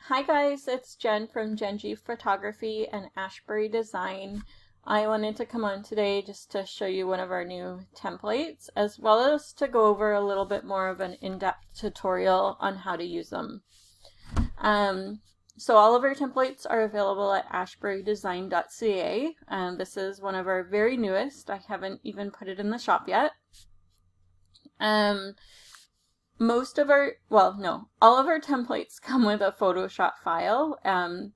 Hi guys, it's Jen from Genji Photography and Ashbury Design. I wanted to come on today just to show you one of our new templates, as well as to go over a little bit more of an in-depth tutorial on how to use them. So all of our templates are available at ashburydesign.ca. This is one of our very newest. I haven't even put it in the shop yet. All of our templates come with a Photoshop file.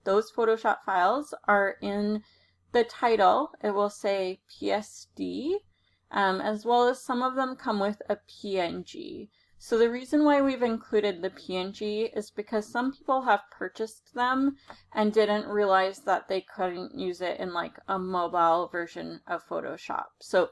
Those Photoshop files are in the title. It will say PSD, as well as some of them come with a PNG. So the reason why we've included the PNG is because some people have purchased them and didn't realize that they couldn't use it in like a mobile version of Photoshop. So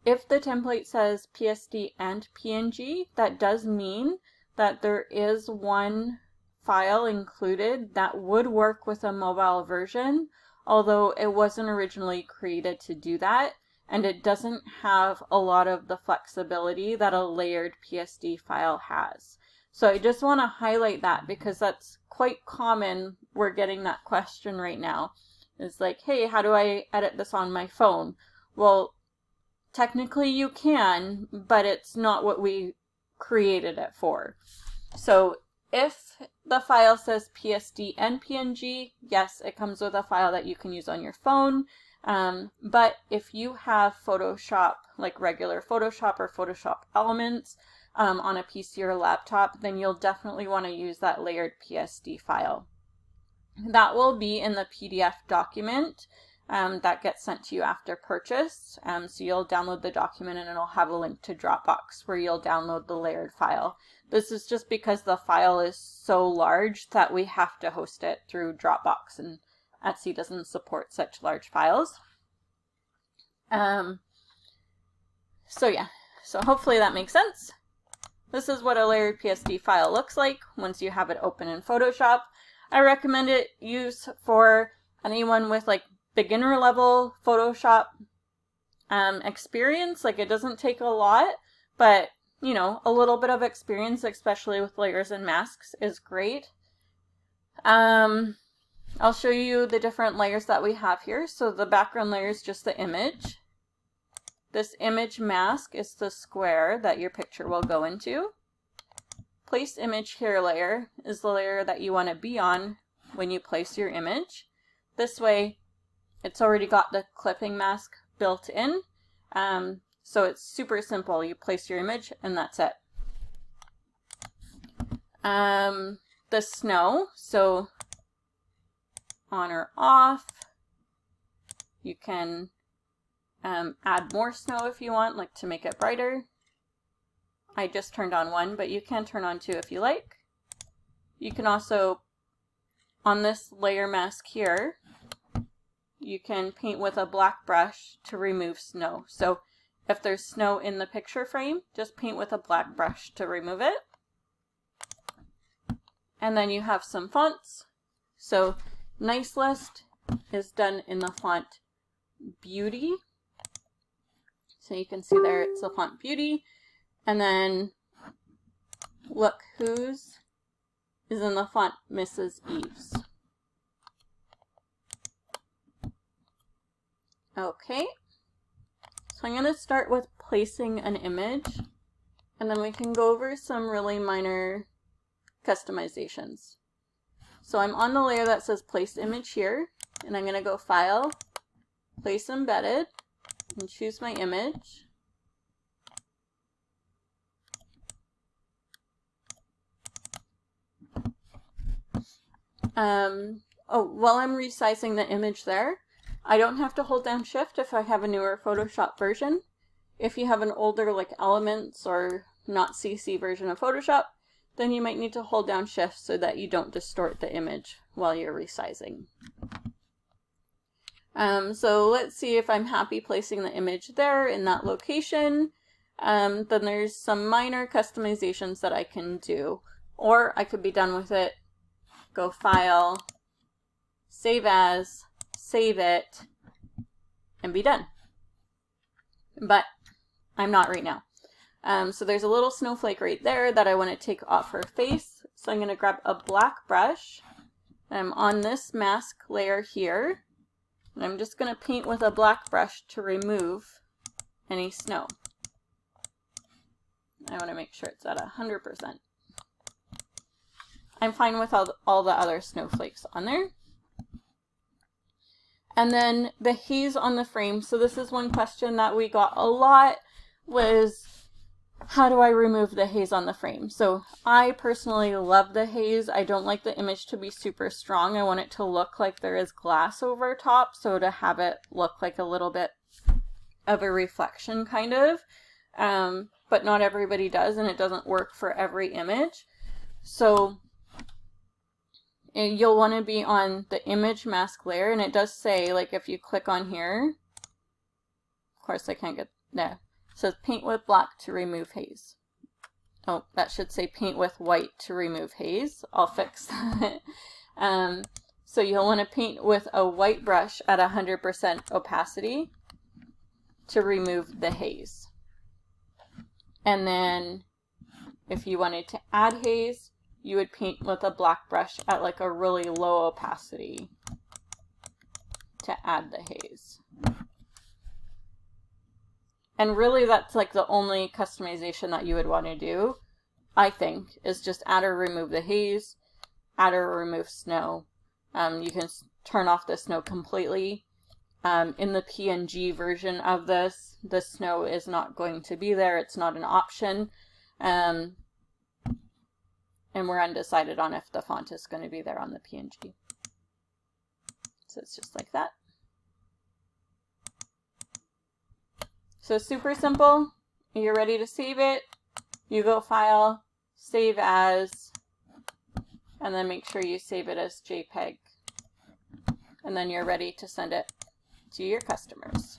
if the template says PSD and PNG, that does mean that there is one file included that would work with a mobile version, although it wasn't originally created to do that, and it doesn't have a lot of the flexibility that a layered PSD file has. So I just want to highlight that because that's quite common. We're getting that question right now. It's like, hey, how do I edit this on my phone? Well, technically you can, but it's not what we created it for. So if the file says PSD and PNG, yes, it comes with a file that you can use on your phone. But if you have Photoshop, like regular Photoshop or Photoshop Elements on a PC or laptop, then you'll definitely want to use that layered PSD file. That will be in the PDF document that gets sent to you after purchase. So you'll download the document and it'll have a link to Dropbox where you'll download the layered file. This is just because the file is so large that we have to host it through Dropbox, and Etsy doesn't support such large files. So hopefully that makes sense. This is what a layered PSD file looks like once you have it open in Photoshop. I recommend it use for anyone with like beginner level Photoshop experience. Like, it doesn't take a lot, but you know, a little bit of experience, especially with layers and masks, is great. I'll show you the different layers that we have here. So the background layer is just the image. This image mask is the square that your picture will go into. Place image here layer is the layer that you want to be on when you place your image. This way, it's already got the clipping mask built in. So it's super simple. You place your image and that's it. The snow, so on or off. You can add more snow if you want, like to make it brighter. I just turned on one, but you can turn on two if you like. You can also, on this layer mask here, you can paint with a black brush to remove snow. So if there's snow in the picture frame, just paint with a black brush to remove it. And then you have some fonts. So Nice List is done in the font Beauty. So you can see there it's the font Beauty. And then Look Who's is in the font Mrs. Eves. Okay, so I'm going to start with placing an image, and then we can go over some really minor customizations. So I'm on the layer that says Place Image here, and I'm going to go File, Place Embedded, and choose my image. While I'm resizing the image there, I don't have to hold down Shift if I have a newer Photoshop version. If you have an older like Elements or not CC version of Photoshop, then you might need to hold down Shift so that you don't distort the image while you're resizing. So let's see if I'm happy placing the image there in that location. Then there's some minor customizations that I can do, or I could be done with it, go File, Save As, save it, and be done. But I'm not right now. So there's a little snowflake right there that I want to take off her face. So I'm going to grab a black brush I'm on this mask layer here, and I'm just going to paint with a black brush to remove any snow. I want to make sure it's at 100%. I'm fine with all the other snowflakes on there. And then the haze on the frame. So this is one question that we got a lot, was how do I remove the haze on the frame? So I personally love the haze. I don't like the image to be super strong. I want it to look like there is glass over top, so to have it look like a little bit of a reflection kind of. But not everybody does, and it doesn't work for every image. So you'll want to be on the image mask layer, and it does say, like if you click on here, of course I can't get there. It says paint with black to remove haze. Oh, that should say paint with white to remove haze. I'll fix that. So you'll want to paint with a white brush at 100% opacity to remove the haze. And then if you wanted to add haze, you would paint with a black brush at like a really low opacity to add the haze. And really that's like the only customization that you would want to do, I think, is just add or remove the haze, add or remove snow. You can turn off the snow completely. In the PNG version of this, the snow is not going to be there. It's not an option. And we're undecided on if the font is going to be there on the PNG. So it's just like that. So super simple. You're ready to save it. You go File, Save As, and then make sure you save it as JPEG. And then you're ready to send it to your customers.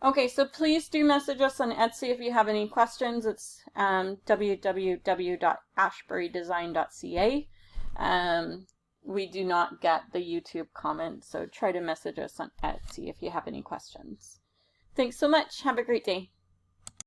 Okay, so please do message us on Etsy if you have any questions. It's www.ashburydesign.ca. We do not get the YouTube comments, so try to message us on Etsy if you have any questions. Thanks so much. Have a great day.